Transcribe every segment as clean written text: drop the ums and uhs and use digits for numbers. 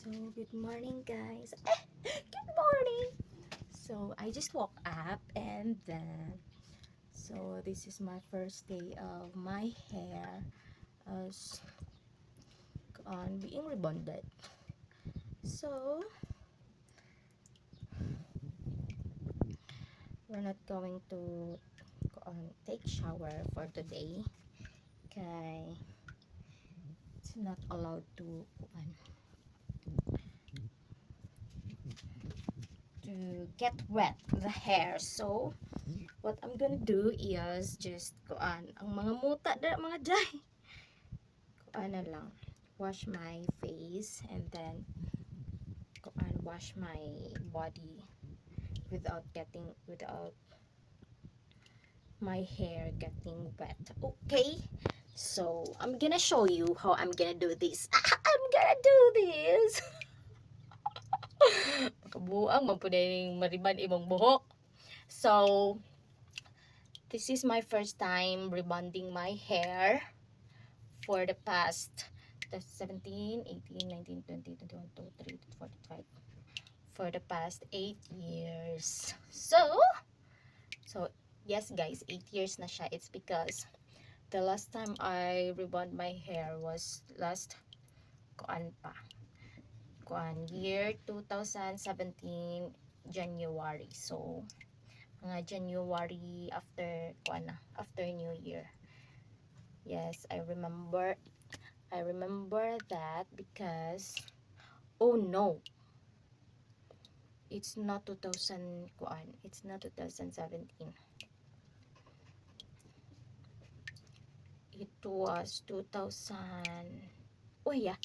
So, good morning, guys. Good morning. So, I just woke up and then, so this is my first day of my hair as on being rebonded. So, we're not going to take shower for today. Okay, it's not allowed to get wet the hair. So, what I'm gonna do is just ang mga muta mga day. Na lang, wash my face and then wash my body without my hair getting wet. Okay, so I'm gonna show you how I'm gonna do this. I'm gonna do this. Makabuang mapuning mariban imong buhok. So this is my first time rebonding my hair for the past 17, 18, 19, 20, 21, 22, 23, 24, 25 for the past 8 years. So yes guys, 8 years na siya. It's because the last time I rebond my hair was last year 2017 January. So mga January after New Year. Yes, I remember that because oh no, it's not 2017. It was 2000. Oh yeah,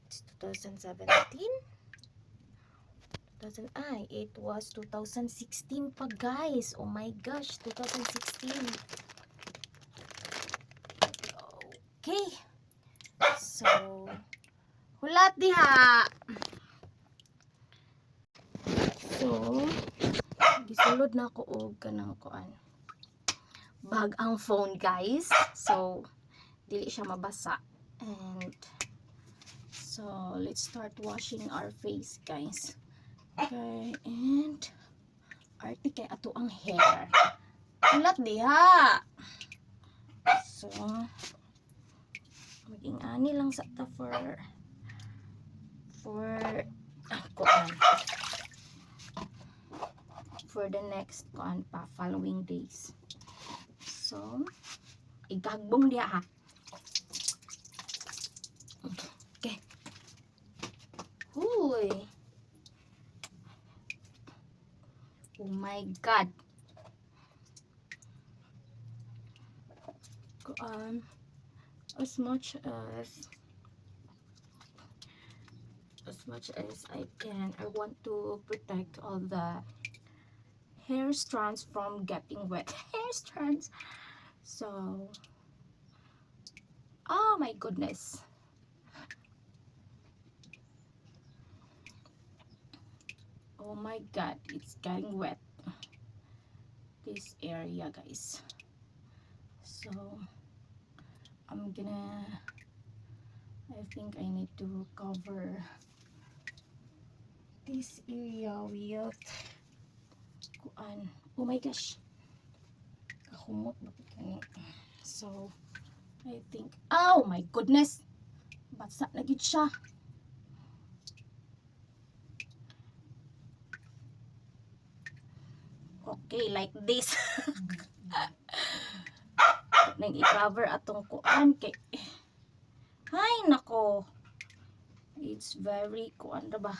it's 2017. It was 2016 pa guys. Oh my gosh, 2016. Okay. So, hulat diha. So, gisulod na ako og kanang bag ang phone guys. So, dili siya mabasa. And so, let's start washing our face guys. Okay, and arte kay ato ang hair. Hulat diha. So, maging ani lang sa ta for the next following days. So, igagbong diha ha. Okay. Huy. Oh my god. As much as I can, I want to protect all the hair strands from getting wet. Hair strands. So, oh my goodness. Oh my god, it's getting wet. This area, guys. So, I think I need to cover this area with oh my gosh. Kahumot ba kani? So, I think, oh my goodness. Basa na gid siya. Okay, like this. Nang i-cover atong kay hay nako. It's very ba?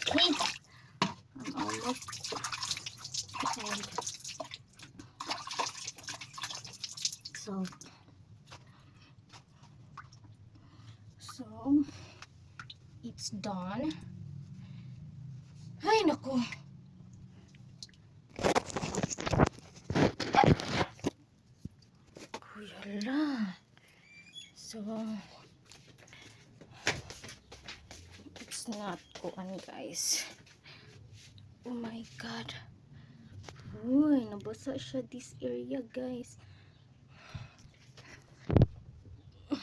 Okay. I'm almost done. So it's done. Ay nako. Kuyala. So not kuan guys. Oh my god. Uy, nabasa siya this area guys. Oh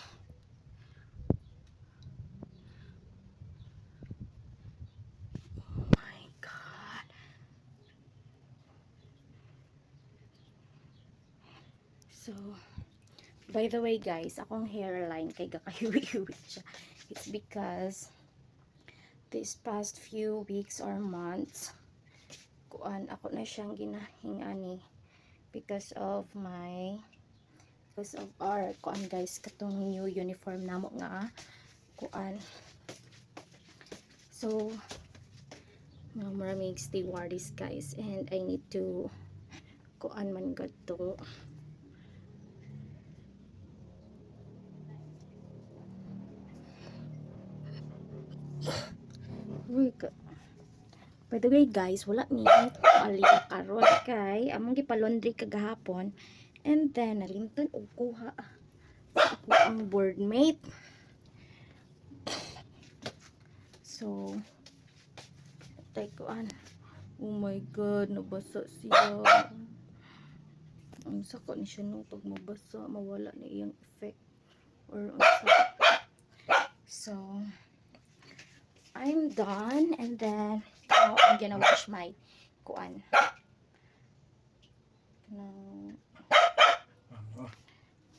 my god. So, by the way guys, akong hairline kay gakahiwi-hiwi siya. It's because this past few weeks or months, kuan ako na siyang ginahingani because of our kuan guys, katong new uniform namo nga kuan. So, maraming stewardess guys, and I need to kuan man gadto. Uy, by the way guys, wala ni alika karon kay among gipalaundry kagahapon, and then nalimton og kuha sa ako ang boardmate. So tay kuan, oh my god, nabasa siya. Ang saka ni siya no, pag mabasa mawala na iyang effect or unsa. So I'm done, and then now I'm gonna wash my kuan ng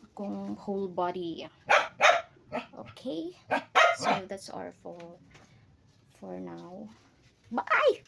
akong whole body. Okay, so that's all for now. Bye.